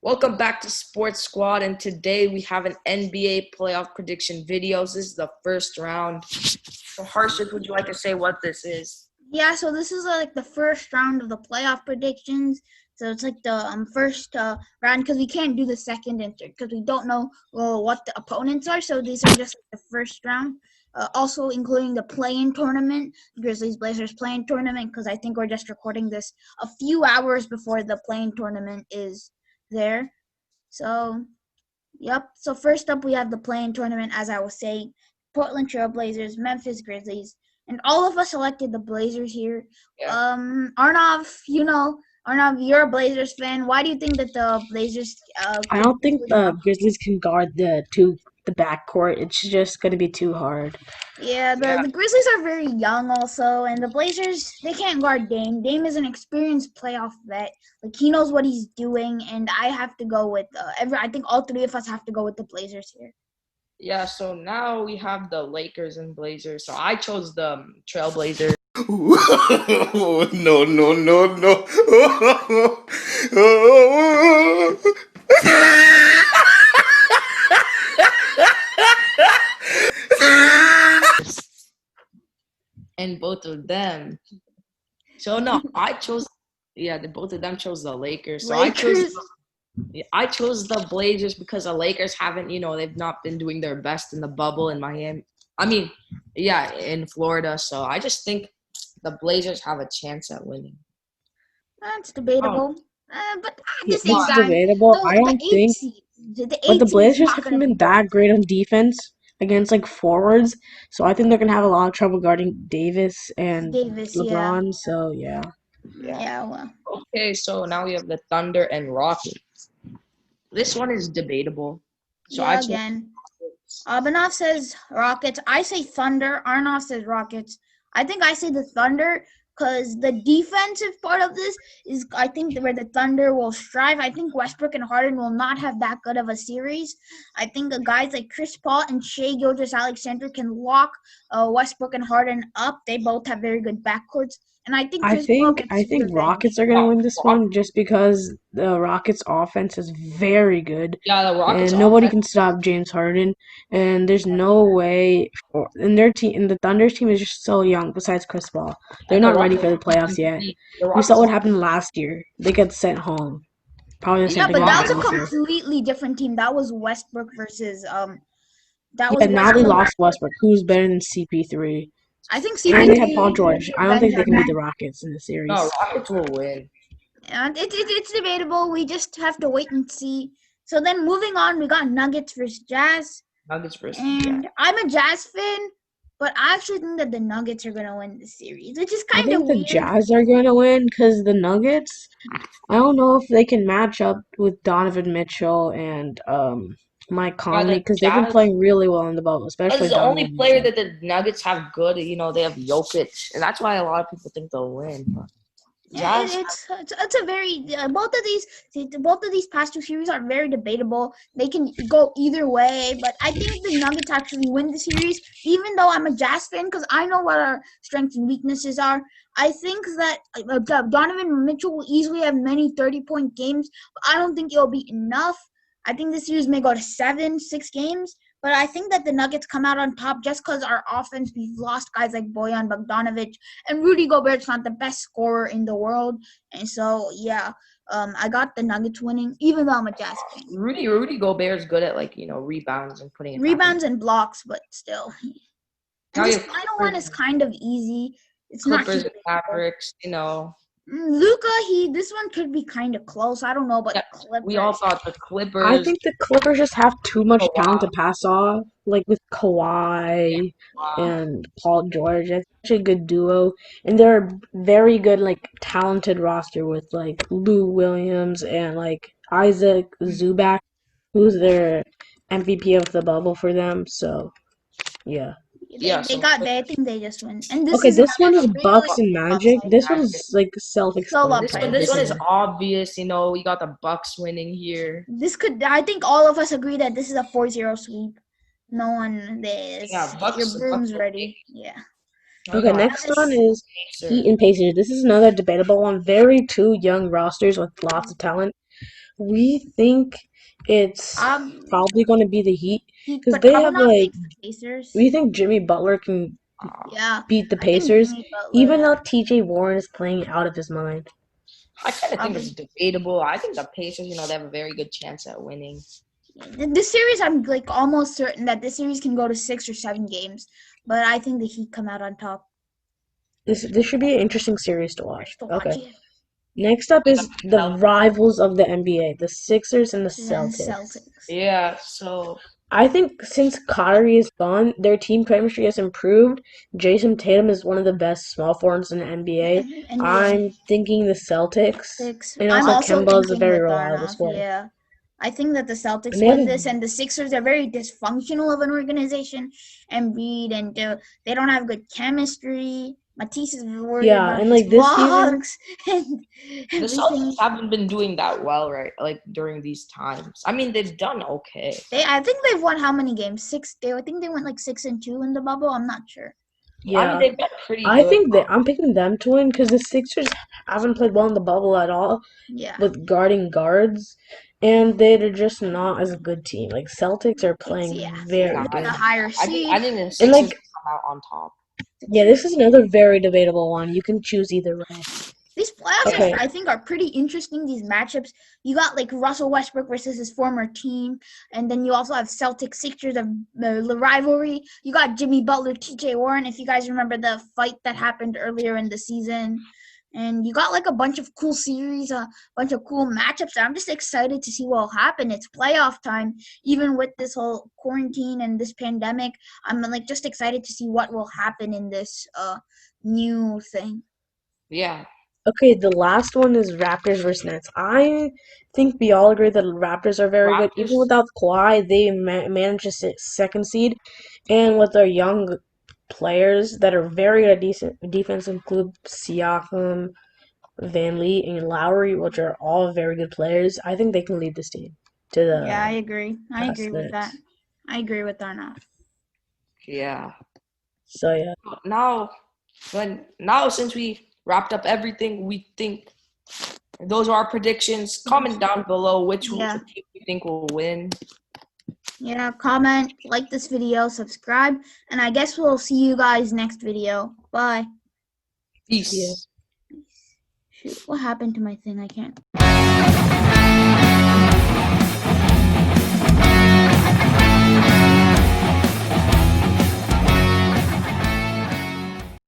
Welcome back to Sports Squad, and today we have an NBA playoff prediction videos. This is the first round. So, Harshit, would you like to say what this is? Yeah, so this is like the first round of the playoff predictions. So it's like the first round because we can't do the second and third because we don't know what the opponents are. So these are just like the first round. Also including the play-in tournament, Grizzlies Blazers play-in tournament, because I think we're just recording this a few hours before the play-in tournament is there. So, yep. So first up, we have the play-in tournament, as I was saying. Portland Trail Blazers, Memphis Grizzlies, and all of us selected the Blazers here. Yeah. Arnav, you're a Blazers fan. Why do you think that the Blazers? I don't think the Grizzlies can guard the backcourt. It's just going to be too hard. Yeah, the Grizzlies are very young also, and the Blazers, they can't guard Dame. Dame is an experienced playoff vet. Like, he knows what he's doing, and I have to go with I think all three of us have to go with the Blazers here. Yeah, so now we have the Lakers and Blazers. So I chose the Trailblazers. No, no, no, no. And both of them. So no, I chose. Yeah, both of them chose the Lakers. So I chose the Blazers because the Lakers haven't, they've not been doing their best in the bubble in Miami. In Florida. So I just think the Blazers have a chance at winning. That's debatable. But at the It's same time, debatable. I don't think. But the Blazers haven't been that great on defense against like forwards, so I think they're gonna have a lot of trouble guarding Davis and LeBron. Yeah. So yeah. Yeah, well. Okay, so now we have the Thunder and Rockets. This one is debatable. So yeah, again. Abhinav says Rockets. I say Thunder. Arnav says Rockets. I think I say the Thunder because the defensive part of this is, I think, where the Thunder will strive. I think Westbrook and Harden will not have that good of a series. I think the guys like Chris Paul and Shai Gilgeous-Alexander can lock Westbrook and Harden up. They both have very good backcourts. And I think I think Rockets are gonna win this one just because the Rockets offense is very good. Yeah, the Rockets and nobody can stop James Harden. And there's no way and their team and the Thunder's team is just so young besides Chris Paul. They're not ready for the playoffs yet. We saw what happened last year. They got sent home. Probably the same thing. Yeah, but that was a completely different team. That was Westbrook versus now they lost Westbrook. Who's better than CP3? I think CP3. And they have Paul George. I don't think they can beat the Rockets in the series. No, Rockets will win. And it's debatable. We just have to wait and see. So then moving on, we got Nuggets versus Jazz. And I'm a Jazz fan, but I actually think that the Nuggets are going to win the series, which is kind of weird. I think the Jazz are going to win because the Nuggets, I don't know if they can match up with Donovan Mitchell and Mike Conley because they've been playing really well in the bubble, especially the only player that the Nuggets have good. They have Jokic, and that's why a lot of people think they'll win. Yeah, it's a very both of these past two series are very debatable. They can go either way, but I think the Nuggets actually win the series. Even though I'm a Jazz fan, because I know what our strengths and weaknesses are. I think that Donovan Mitchell will easily have many 30-point games, but I don't think it'll be enough. I think the series may go to 6 games. But I think that the Nuggets come out on top just because our offense, we've lost guys like Bojan Bogdanovic, and Rudy Gobert's not the best scorer in the world. And so, yeah, I got the Nuggets winning, even though I'm a Jazz fan. Rudy Gobert's good at, rebounds and putting it rebounds and blocks, but still. And this final one is kind of easy. It's Clippers and Mavericks, Luka, this one could be kind of close. I don't know, but Clippers. We all thought the Clippers. I think the Clippers just have too much talent to pass off, like with Kawhi and Paul George. That's such a good duo, and they're a very good, talented roster with Lou Williams and Isaac Zubac, who's their MVP of the bubble for them. So, yeah. I think they just win. And this one is Bucks and Magic. This one is self-explanatory. This one is obvious. We got the Bucks winning here. I think all of us agree that this is a 4-0 sweep. No one there. Yeah, Bucks. Your broom's ready. Yeah. Okay, next one is Heat and Pacers. This is another debatable one. Two young rosters with lots of talent. We think it's probably going to be the Heat because But they I'm have not like. the Pacers. We think Jimmy Butler can Yeah, beat the I think Pacers, Jimmy Butler. even though TJ Warren is playing out of his mind. I kind of think it's debatable. I think the Pacers, they have a very good chance at winning. This series, I'm like almost certain that this series can go to 6 or 7 games, but I think the Heat come out on top. This should be an interesting series to watch. Okay. Yeah. Next up is the rivals of the NBA, the Sixers and the Celtics. Yeah, so I think since Kyrie is gone, their team chemistry has improved. Jason Tatum is one of the best small forwards in the NBA. I'm thinking the Celtics. And I'm also Kemba is a thinking very with reliable Darnoff. scorer. Yeah. I think that the Celtics And they win have this, and the Sixers are very dysfunctional of an organization. Embiid and they don't have good chemistry. Matisse is worried about and his like this season, vlogs and the everything. Celtics haven't been doing that well, right? Like during these times. I mean, they've done okay. I think they've won how many games? 6. I think they went like 6-2 in the bubble. I'm not sure. Yeah, I mean, they've been pretty good. I think that I'm picking them to win because the Sixers haven't played well in the bubble at all. Yeah. With guarding guards, and they're just not as a good team. Like Celtics are playing very good. The higher seed. I think the Sixers come out on top. Yeah, this is another very debatable one. You can choose either way. These playoffs, I think, are pretty interesting. These matchups. You got like Russell Westbrook versus his former team, and then you also have Celtics Sixers of the rivalry. You got Jimmy Butler, TJ Warren. If you guys remember the fight that happened earlier in the season. And you got like a bunch of cool series, a bunch of cool matchups. I'm just excited to see what will happen. It's playoff time, even with this whole quarantine and this pandemic. I'm like just excited to see what will happen in this new thing. Yeah. Okay, the last one is Raptors versus Nets. I think we all agree that Raptors are very good. Even without Kawhi, they managed to sit second seed. And with their young players that are very good at defense, include Siakam, Van Lee, and Lowry, which are all very good players, I think they can lead this team to the. Yeah, I agree. I agree with that. I agree with Darnoff. Yeah. So yeah. Now since we wrapped up everything, we think those are our predictions. Comment down below which team you think will win. Yeah, comment, like this video, subscribe, and I guess we'll see you guys next video. Bye. Peace. Shoot, what happened to my thing? I can't.